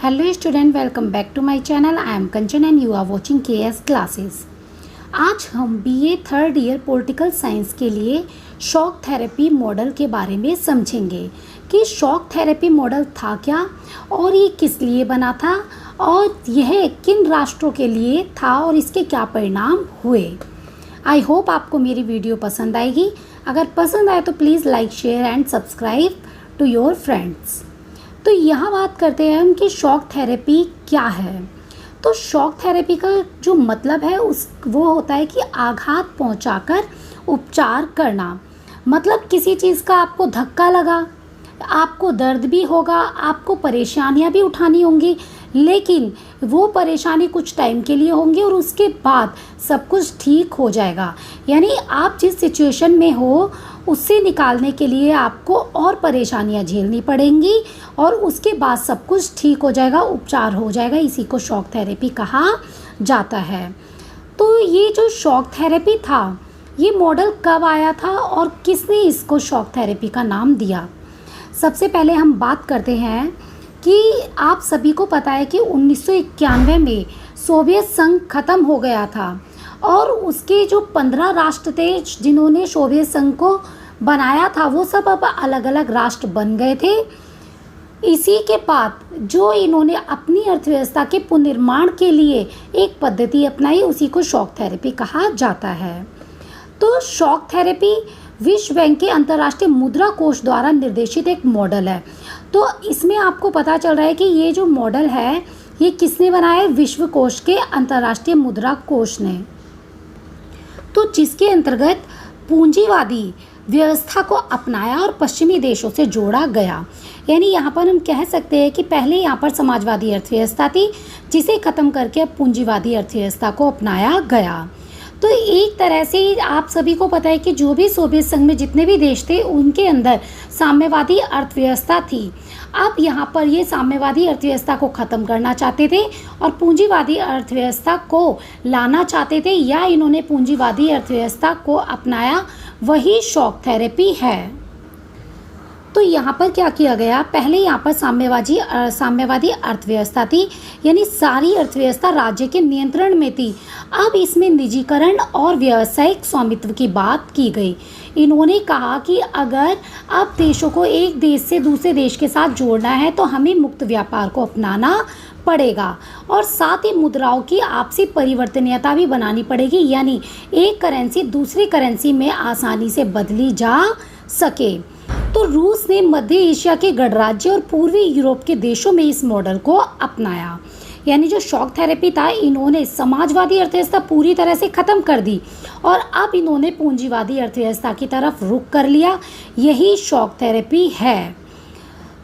Hello student, welcome back to my channel. I am Kanchan and you are watching KS classes. आज हम BA third year political science के लिए shock therapy model के बारे में समझेंगे कि शॉक थेरेपी मॉडल था क्या और ये किस लिए बना था और यह किन राष्ट्रों के लिए था और इसके क्या परिणाम हुए। आई होप आपको मेरी वीडियो पसंद आएगी। अगर पसंद आए तो please like, share and subscribe to your friends. तो यहाँ बात करते हैं हम कि शॉक थेरेपी क्या है। तो शॉक थेरेपी का जो मतलब है वो होता है कि आघात पहुँचाकर उपचार करना। मतलब किसी चीज़ का आपको धक्का लगा, आपको दर्द भी होगा, आपको परेशानियां भी उठानी होंगी, लेकिन वो परेशानी कुछ टाइम के लिए होंगी और उसके बाद सब कुछ ठीक हो जाएगा। यानी आप जिस सिचुएशन में हो उससे निकालने के लिए आपको और परेशानियां झेलनी पड़ेंगी और उसके बाद सब कुछ ठीक हो जाएगा, उपचार हो जाएगा। इसी को शॉक थेरेपी कहा जाता है। तो ये जो शॉक थेरेपी था, ये मॉडल कब आया था और किसने इसको शॉक थेरेपी का नाम दिया। सबसे पहले हम बात करते हैं कि आप सभी को पता है कि 1991 में सोवियत संघ ख़त्म हो गया था और उसके जो 15 राष्ट्र थे जिन्होंने सोवियत संघ को बनाया था वो सब अब अलग अलग राष्ट्र बन गए थे। इसी के बाद जो इन्होंने अपनी अर्थव्यवस्था के पुनर्निर्माण के लिए एक पद्धति अपनाई, उसी को शॉक थेरेपी कहा जाता है। तो शॉक थेरेपी विश्व बैंक के अंतर्राष्ट्रीय मुद्रा कोष द्वारा निर्देशित एक मॉडल है। तो इसमें आपको पता चल रहा है कि ये जो मॉडल है ये किसने बनाया है? विश्व कोष के अंतर्राष्ट्रीय मुद्रा कोष ने। तो जिसके अंतर्गत पूंजीवादी व्यवस्था को अपनाया और पश्चिमी देशों से जोड़ा गया। यानी यहाँ पर हम कह सकते हैं कि पहले यहाँ पर समाजवादी अर्थव्यवस्था थी जिसे ख़त्म करके अब पूंजीवादी अर्थव्यवस्था को अपनाया गया। तो एक तरह से आप सभी को पता है कि जो भी सोवियत संघ में जितने भी देश थे उनके अंदर साम्यवादी अर्थव्यवस्था थी। अब यहाँ पर ये साम्यवादी अर्थव्यवस्था को ख़त्म करना चाहते थे और पूंजीवादी अर्थव्यवस्था को लाना चाहते थे, या इन्होंने पूंजीवादी अर्थव्यवस्था को अपनाया, वही शॉक थेरेपी है। तो यहाँ पर क्या किया गया, पहले यहाँ पर साम्यवादी अर्थव्यवस्था थी, यानी सारी अर्थव्यवस्था राज्य के नियंत्रण में थी। अब इसमें निजीकरण और व्यावसायिक स्वामित्व की बात की गई। इन्होंने कहा कि अगर अब देशों को एक देश से दूसरे देश के साथ जोड़ना है तो हमें मुक्त व्यापार को अपनाना पड़ेगा और साथ ही मुद्राओं की आपसी परिवर्तनीयता भी बनानी पड़ेगी, यानी एक करेंसी दूसरी करेंसी में आसानी से बदली जा सके। तो रूस ने मध्य एशिया के गणराज्य और पूर्वी यूरोप के देशों में इस मॉडल को अपनाया। यानी जो शॉक थेरेपी था, इन्होंने समाजवादी अर्थव्यवस्था पूरी तरह से ख़त्म कर दी और अब इन्होंने पूंजीवादी अर्थव्यवस्था की तरफ रुख कर लिया। यही शॉक थेरेपी है।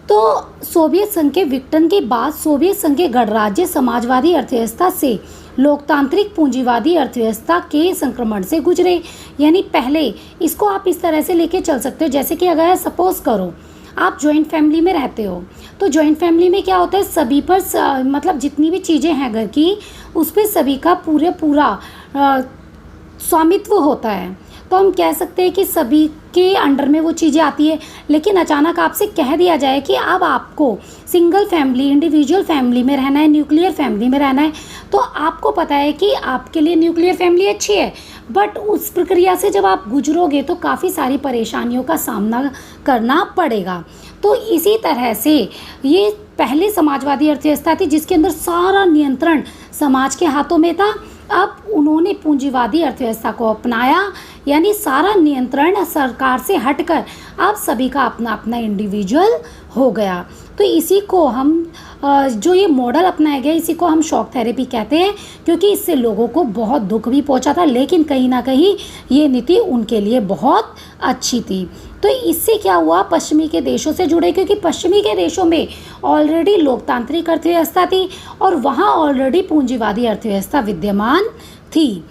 तो सोवियत संघ के विघटन के बाद सोवियत संघ के गणराज्य समाजवादी अर्थव्यवस्था से लोकतांत्रिक पूंजीवादी अर्थव्यवस्था के संक्रमण से गुजरे। यानी पहले इसको आप इस तरह से लेके चल सकते हो, जैसे कि अगर सपोज करो आप जॉइंट फैमिली में रहते हो, तो जॉइंट फैमिली में क्या होता है, सभी पर मतलब जितनी भी चीज़ें हैं घर की उस पर सभी का पूरा स्वामित्व होता है। तो हम कह सकते हैं कि सभी के अंडर में वो चीज़ें आती है, लेकिन अचानक आपसे कह दिया जाए कि अब आपको सिंगल फैमिली, इंडिविजुअल फैमिली में रहना है, न्यूक्लियर फैमिली में रहना है, तो आपको पता है कि आपके लिए न्यूक्लियर फैमिली अच्छी है, बट उस प्रक्रिया से जब आप गुजरोगे तो काफ़ी सारी परेशानियों का सामना करना पड़ेगा। तो इसी तरह से ये पहले समाजवादी अर्थव्यवस्था थी जिसके अंदर सारा नियंत्रण समाज के हाथों में था। अब उन्होंने पूंजीवादी अर्थव्यवस्था को अपनाया, यानी सारा नियंत्रण सरकार से हटकर अब सभी का अपना अपना इंडिविजुअल हो गया। तो इसी को हम जो ये मॉडल अपनाया गया इसी को हम शॉक थेरेपी कहते हैं, क्योंकि इससे लोगों को बहुत दुख भी पहुंचा था, लेकिन कहीं ना कहीं ये नीति उनके लिए बहुत अच्छी थी। तो इससे क्या हुआ, पश्चिमी के देशों से जुड़े, क्योंकि पश्चिमी के देशों में ऑलरेडी लोकतांत्रिक अर्थव्यवस्था थी और वहाँ ऑलरेडी पूंजीवादी अर्थव्यवस्था विद्यमान थी।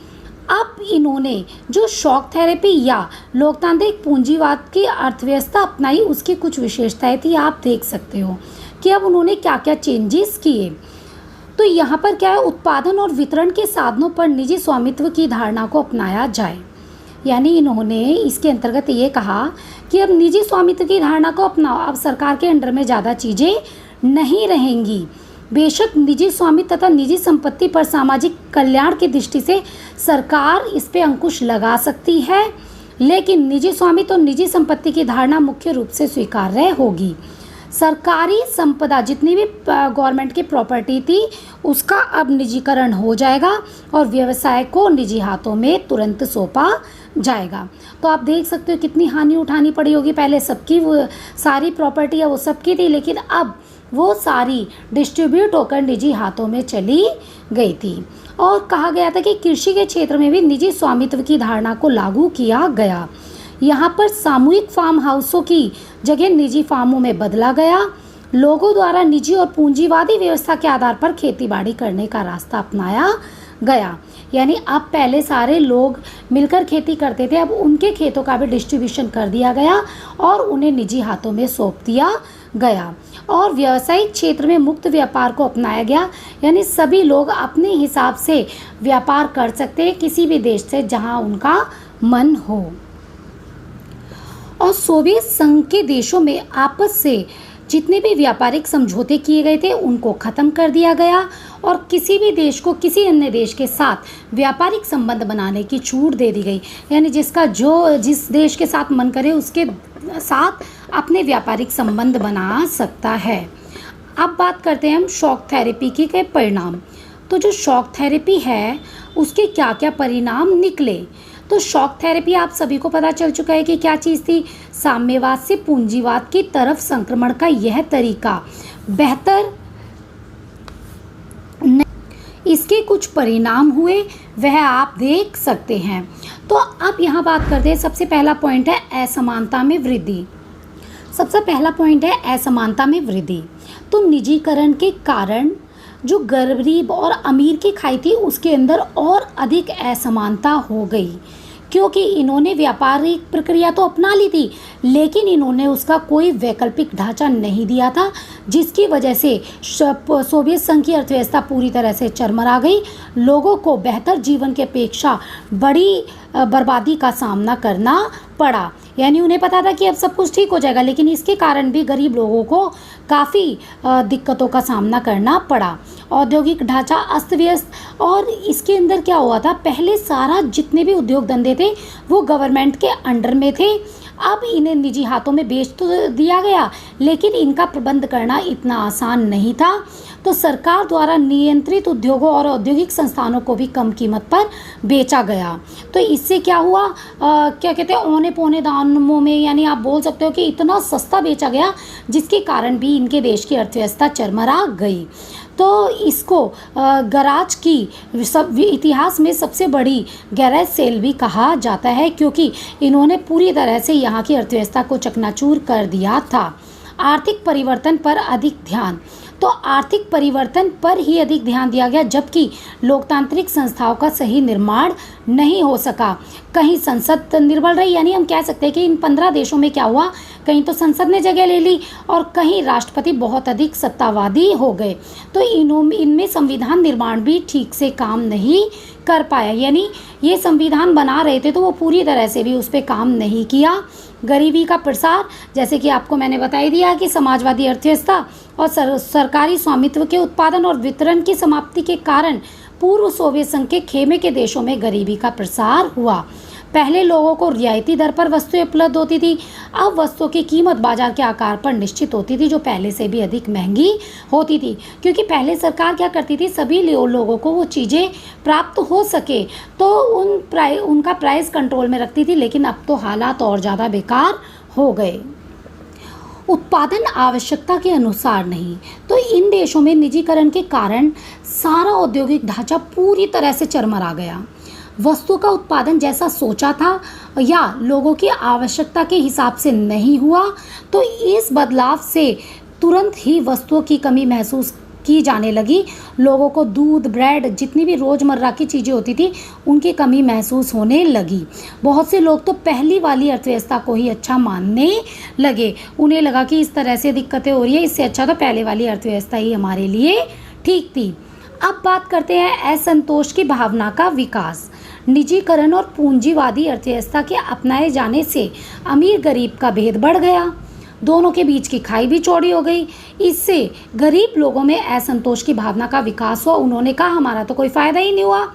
अब इन्होंने जो शॉक थेरेपी या लोकतांत्रिक पूंजीवाद की अर्थव्यवस्था अपनाई, उसकी कुछ विशेषताएं थी। आप देख सकते हो कि अब उन्होंने क्या क्या चेंजेस किए। तो यहाँ पर क्या है, उत्पादन और वितरण के साधनों पर निजी स्वामित्व की धारणा को अपनाया जाए। यानी इन्होंने इसके अंतर्गत ये कहा कि अब निजी स्वामित्व की धारणा को अपनाओ, अब सरकार के अंडर में ज़्यादा चीज़ें नहीं रहेंगी। बेशक निजी स्वामित्व तथा निजी संपत्ति पर सामाजिक कल्याण की दृष्टि से सरकार इस पे अंकुश लगा सकती है, लेकिन निजी स्वामित्व और निजी संपत्ति की धारणा मुख्य रूप से स्वीकार्य होगी। सरकारी संपदा जितनी भी गवर्नमेंट की प्रॉपर्टी थी उसका अब निजीकरण हो जाएगा और व्यवसाय को निजी हाथों में तुरंत सौंपा जाएगा। तो आप देख सकते हो कितनी हानि उठानी पड़ी होगी। पहले सबकी वो सारी प्रॉपर्टी है वो सबकी थी, लेकिन अब वो सारी डिस्ट्रीब्यूट होकर निजी हाथों में चली गई थी। और कहा गया था कि कृषि के क्षेत्र में भी निजी स्वामित्व की धारणा को लागू किया गया। यहाँ पर सामूहिक फार्म हाउसों की जगह निजी फार्मों में बदला गया। लोगों द्वारा निजी और पूंजीवादी व्यवस्था के आधार पर खेतीबाड़ी करने का रास्ता अपनाया गया। यानी अब पहले सारे लोग मिलकर खेती करते थे, अब उनके खेतों का भी डिस्ट्रीब्यूशन कर दिया गया और उन्हें निजी हाथों में सौंप दिया गया। और व्यावसायिक क्षेत्र में मुक्त व्यापार को अपनाया गया, यानी सभी लोग अपने हिसाब से व्यापार कर सकते हैं किसी भी देश से जहां उनका मन हो। और सोवियत संघ के देशों में आपस से जितने भी व्यापारिक समझौते किए गए थे उनको ख़त्म कर दिया गया और किसी भी देश को किसी अन्य देश के साथ व्यापारिक संबंध बनाने की छूट दे दी गई। यानी जिस देश के साथ मन करे उसके साथ अपने व्यापारिक संबंध बना सकता है। अब बात करते हैं हम शॉक थेरेपी के परिणाम। तो जो शॉक थेरेपी है उसके क्या क्या परिणाम निकले। तो शॉक थेरेपी आप सभी को पता चल चुका है कि क्या चीज़ थी। साम्यवाद से पूंजीवाद की तरफ संक्रमण का यह तरीका बेहतर, इसके कुछ परिणाम हुए वह आप देख सकते हैं। तो अब यहाँ बात करते हैं, सबसे पहला पॉइंट है असमानता में वृद्धि। सबसे पहला पॉइंट है असमानता में वृद्धि। तो निजीकरण के कारण जो गरीब और अमीर की खाई थी उसके अंदर और अधिक असमानता हो गई, क्योंकि इन्होंने व्यापारिक प्रक्रिया तो अपना ली थी लेकिन इन्होंने उसका कोई वैकल्पिक ढांचा नहीं दिया था, जिसकी वजह से सोवियत संघ की अर्थव्यवस्था पूरी तरह से चरमरा गई। लोगों को बेहतर जीवन की अपेक्षा बड़ी बर्बादी का सामना करना पड़ा। यानी उन्हें पता था कि अब सब कुछ ठीक हो जाएगा, लेकिन इसके कारण भी गरीब लोगों को काफ़ी दिक्कतों का सामना करना पड़ा। औद्योगिक ढांचा अस्त व्यस्त। और इसके अंदर क्या हुआ था, पहले सारा जितने भी उद्योग धंधे थे वो गवर्नमेंट के अंडर में थे। अब इन्हें निजी हाथों में बेच तो दिया गया लेकिन इनका प्रबंध करना इतना आसान नहीं था। तो सरकार द्वारा नियंत्रित उद्योगों और औद्योगिक संस्थानों को भी कम कीमत पर बेचा गया। तो इससे क्या हुआ, क्या कहते हैं, औने पौने दामों में, यानी आप बोल सकते हो कि इतना सस्ता बेचा गया जिसके कारण भी इनके देश की अर्थव्यवस्था चरमरा गई। तो इसको गराज की सब इतिहास में सबसे बड़ी गैरेज सेल भी कहा जाता है, क्योंकि इन्होंने पूरी तरह से यहाँ की अर्थव्यवस्था को चकनाचूर कर दिया था। आर्थिक परिवर्तन पर अधिक ध्यान। तो आर्थिक परिवर्तन पर ही अधिक ध्यान दिया गया, जबकि लोकतांत्रिक संस्थाओं का सही निर्माण नहीं हो सका। कहीं संसद निर्बल रही, यानी हम कह सकते हैं कि इन 15 देशों में क्या हुआ, कहीं तो संसद ने जगह ले ली और कहीं राष्ट्रपति बहुत अधिक सत्तावादी हो गए। तो इनमें संविधान निर्माण भी ठीक से काम नहीं कर पाया। यानी ये संविधान बना रहे थे तो वो पूरी तरह से भी उस पर काम नहीं किया। गरीबी का प्रसार, जैसे कि आपको मैंने बता ही दिया कि समाजवादी अर्थव्यवस्था और सरकारी स्वामित्व के उत्पादन और वितरण की समाप्ति के कारण पूर्व सोवियत संघ के खेमे के देशों में गरीबी का प्रसार हुआ। पहले लोगों को रियायती दर पर वस्तुएं उपलब्ध होती थी, अब वस्तुओं की कीमत बाजार के आकार पर निश्चित होती थी, जो पहले से भी अधिक महंगी होती थी। क्योंकि पहले सरकार क्या करती थी, सभी लोगों को वो चीज़ें प्राप्त हो सके तो उनका प्राइस कंट्रोल में रखती थी, लेकिन अब तो हालात और ज़्यादा बेकार हो गए। उत्पादन आवश्यकता के अनुसार नहीं। तो इन देशों में निजीकरण के कारण सारा औद्योगिक ढांचा पूरी तरह से चरमरा गया। वस्तु का उत्पादन जैसा सोचा था या लोगों की आवश्यकता के हिसाब से नहीं हुआ। तो इस बदलाव से तुरंत ही वस्तुओं की कमी महसूस की जाने लगी। लोगों को दूध, ब्रेड, जितनी भी रोज़मर्रा की चीज़ें होती थी उनकी कमी महसूस होने लगी। बहुत से लोग तो पहली वाली अर्थव्यवस्था को ही अच्छा मानने लगे। उन्हें लगा कि इस तरह से दिक्कतें हो रही है, इससे अच्छा तो पहले वाली अर्थव्यवस्था ही हमारे लिए ठीक थी। अब बात करते हैं असंतोष की भावना का विकास। निजीकरण और पूंजीवादी अर्थव्यवस्था के अपनाए जाने से अमीर गरीब का भेद बढ़ गया। दोनों के बीच की खाई भी चौड़ी हो गई। इससे गरीब लोगों में असंतोष की भावना का विकास हुआ। उन्होंने कहा हमारा तो कोई फ़ायदा ही नहीं हुआ।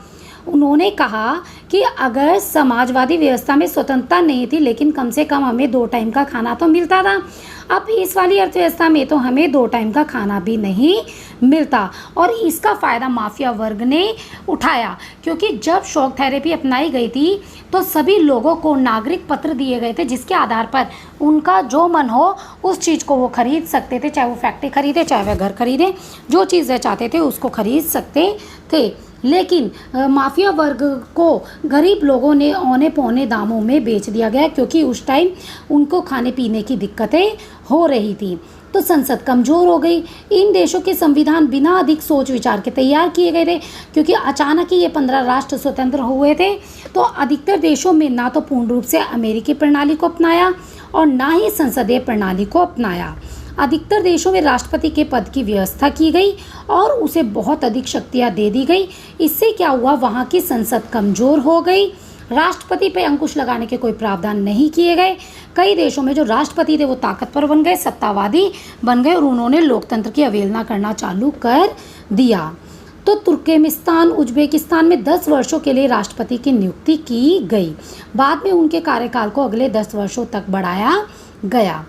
उन्होंने कहा कि अगर समाजवादी व्यवस्था में स्वतंत्रता नहीं थी, लेकिन कम से कम हमें 2 टाइम का खाना तो मिलता था। अब इस वाली अर्थव्यवस्था में तो हमें 2 टाइम का खाना भी नहीं मिलता, और इसका फ़ायदा माफिया वर्ग ने उठाया। क्योंकि जब शॉक थेरेपी अपनाई गई थी तो सभी लोगों को नागरिक पत्र दिए गए थे, जिसके आधार पर उनका जो मन हो उस चीज़ को वो खरीद सकते थे। चाहे वो फैक्ट्री खरीदे, चाहे वह घर खरीदे, जो चीज़ वे चाहते थे उसको खरीद सकते थे। लेकिन माफिया वर्ग को गरीब लोगों ने औने पौने दामों में बेच दिया गया, क्योंकि उस टाइम उनको खाने पीने की दिक्कतें हो रही थी। तो संसद कमज़ोर हो गई। इन देशों के संविधान बिना अधिक सोच विचार के तैयार किए गए थे, क्योंकि अचानक ही ये 15 राष्ट्र स्वतंत्र हुए थे। तो अधिकतर देशों में ना तो पूर्ण रूप से अमेरिकी प्रणाली को अपनाया और ना ही संसदीय प्रणाली को अपनाया। अधिकतर देशों में राष्ट्रपति के पद की व्यवस्था की गई और उसे बहुत अधिक शक्तियां दे दी गई। इससे क्या हुआ, वहाँ की संसद कमज़ोर हो गई। राष्ट्रपति पे अंकुश लगाने के कोई प्रावधान नहीं किए गए। कई देशों में जो राष्ट्रपति थे वो ताकतवर बन गए, सत्तावादी बन गए, और उन्होंने लोकतंत्र की अवहेलना करना चालू कर दिया। तो तुर्कमेनिस्तान, उज्बेकिस्तान में 10 वर्षों के लिए राष्ट्रपति की नियुक्ति की गई। बाद में उनके कार्यकाल को अगले 10 वर्षों तक बढ़ाया गया।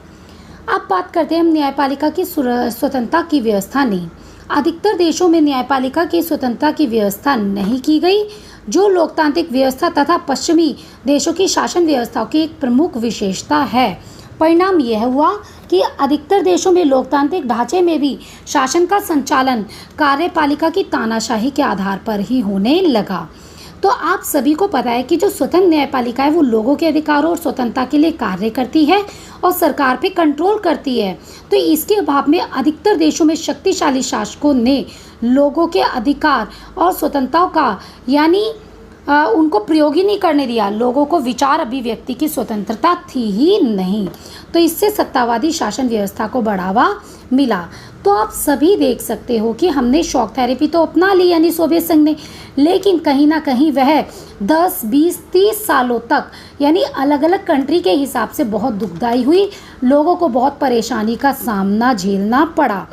अब बात करते हैं हम न्यायपालिका की स्वतंत्रता की व्यवस्था नहीं। अधिकतर देशों में न्यायपालिका की स्वतंत्रता की व्यवस्था नहीं की गई, जो लोकतांत्रिक व्यवस्था तथा पश्चिमी देशों की शासन व्यवस्थाओं की एक प्रमुख विशेषता है। परिणाम यह हुआ कि अधिकतर देशों में लोकतांत्रिक ढांचे में भी शासन का संचालन कार्यपालिका की तानाशाही के आधार पर ही होने लगा। तो आप सभी को पता है कि जो स्वतंत्र न्यायपालिका है वो लोगों के अधिकारों और स्वतंत्रता के लिए कार्य करती है और सरकार पे कंट्रोल करती है। तो इसके अभाव में अधिकतर देशों में शक्तिशाली शासकों ने लोगों के अधिकार और स्वतंत्रताओं का यानी उनको प्रयोग ही नहीं करने दिया। लोगों को विचार अभिव्यक्ति की स्वतंत्रता थी ही नहीं। तो इससे सत्तावादी शासन व्यवस्था को बढ़ावा मिला। तो आप सभी देख सकते हो कि हमने शॉक थेरेपी तो अपना ली यानी सोवियत संघ ने, लेकिन कहीं ना कहीं वह 10, 20, 30 सालों तक यानी अलग अलग कंट्री के हिसाब से बहुत दुखदाई हुई। लोगों को बहुत परेशानी का सामना झेलना पड़ा।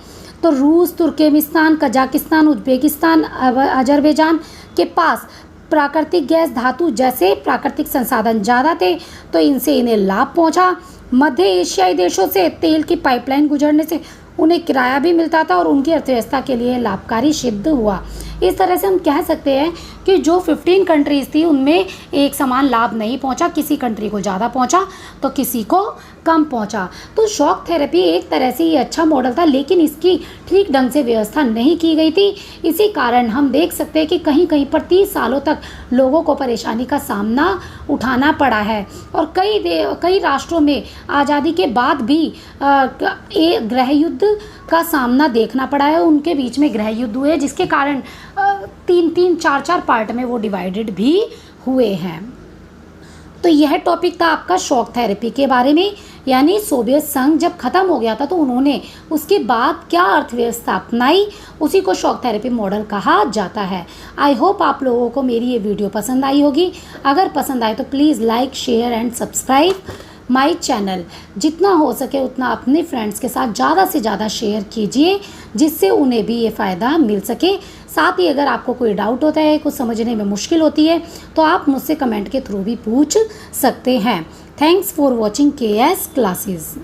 तो रूस, तुर्कमेनिस्तान, कजाकिस्तान, उज्बेकिस्तान, अजरबैजान के पास प्राकृतिक गैस, धातु जैसे प्राकृतिक संसाधन ज़्यादा थे, तो इनसे इन्हें लाभ पहुंचा। मध्य एशियाई देशों से तेल की पाइपलाइन गुजरने से उन्हें किराया भी मिलता था और उनकी अर्थव्यवस्था के लिए लाभकारी सिद्ध हुआ। इस तरह से हम कह सकते हैं कि जो 15 कंट्रीज़ थी उनमें एक समान लाभ नहीं पहुंचा, किसी कंट्री को ज़्यादा पहुंचा तो किसी को कम पहुंचा। तो शॉक थेरेपी एक तरह से ये अच्छा मॉडल था, लेकिन इसकी ठीक ढंग से व्यवस्था नहीं की गई थी। इसी कारण हम देख सकते हैं कि कहीं कहीं पर 30 सालों तक लोगों को परेशानी का सामना उठाना पड़ा है। और कई राष्ट्रों में आज़ादी के बाद भी एक गृह युद्ध का सामना देखना पड़ा है। उनके बीच में गृह युद्ध हुए, जिसके कारण 3-3, 4-4 पार्ट में वो डिवाइडेड भी हुए हैं। तो यह टॉपिक था आपका शॉक थेरेपी के बारे में, यानी सोवियत संघ जब ख़त्म हो गया था तो उन्होंने उसके बाद क्या अर्थव्यवस्था अपनाई, उसी को शॉक थेरेपी मॉडल कहा जाता है। आई होप आप लोगों को मेरी ये वीडियो पसंद आई होगी। अगर पसंद आए तो please like, share and subscribe my channel. जितना हो सके उतना अपने फ्रेंड्स के साथ ज़्यादा से ज़्यादा शेयर कीजिए, जिससे उन्हें भी ये फ़ायदा मिल सके। साथ ही अगर आपको कोई डाउट होता है, कुछ समझने में मुश्किल होती है, तो आप मुझसे कमेंट के थ्रू भी पूछ सकते हैं। Thanks for watching KS classes.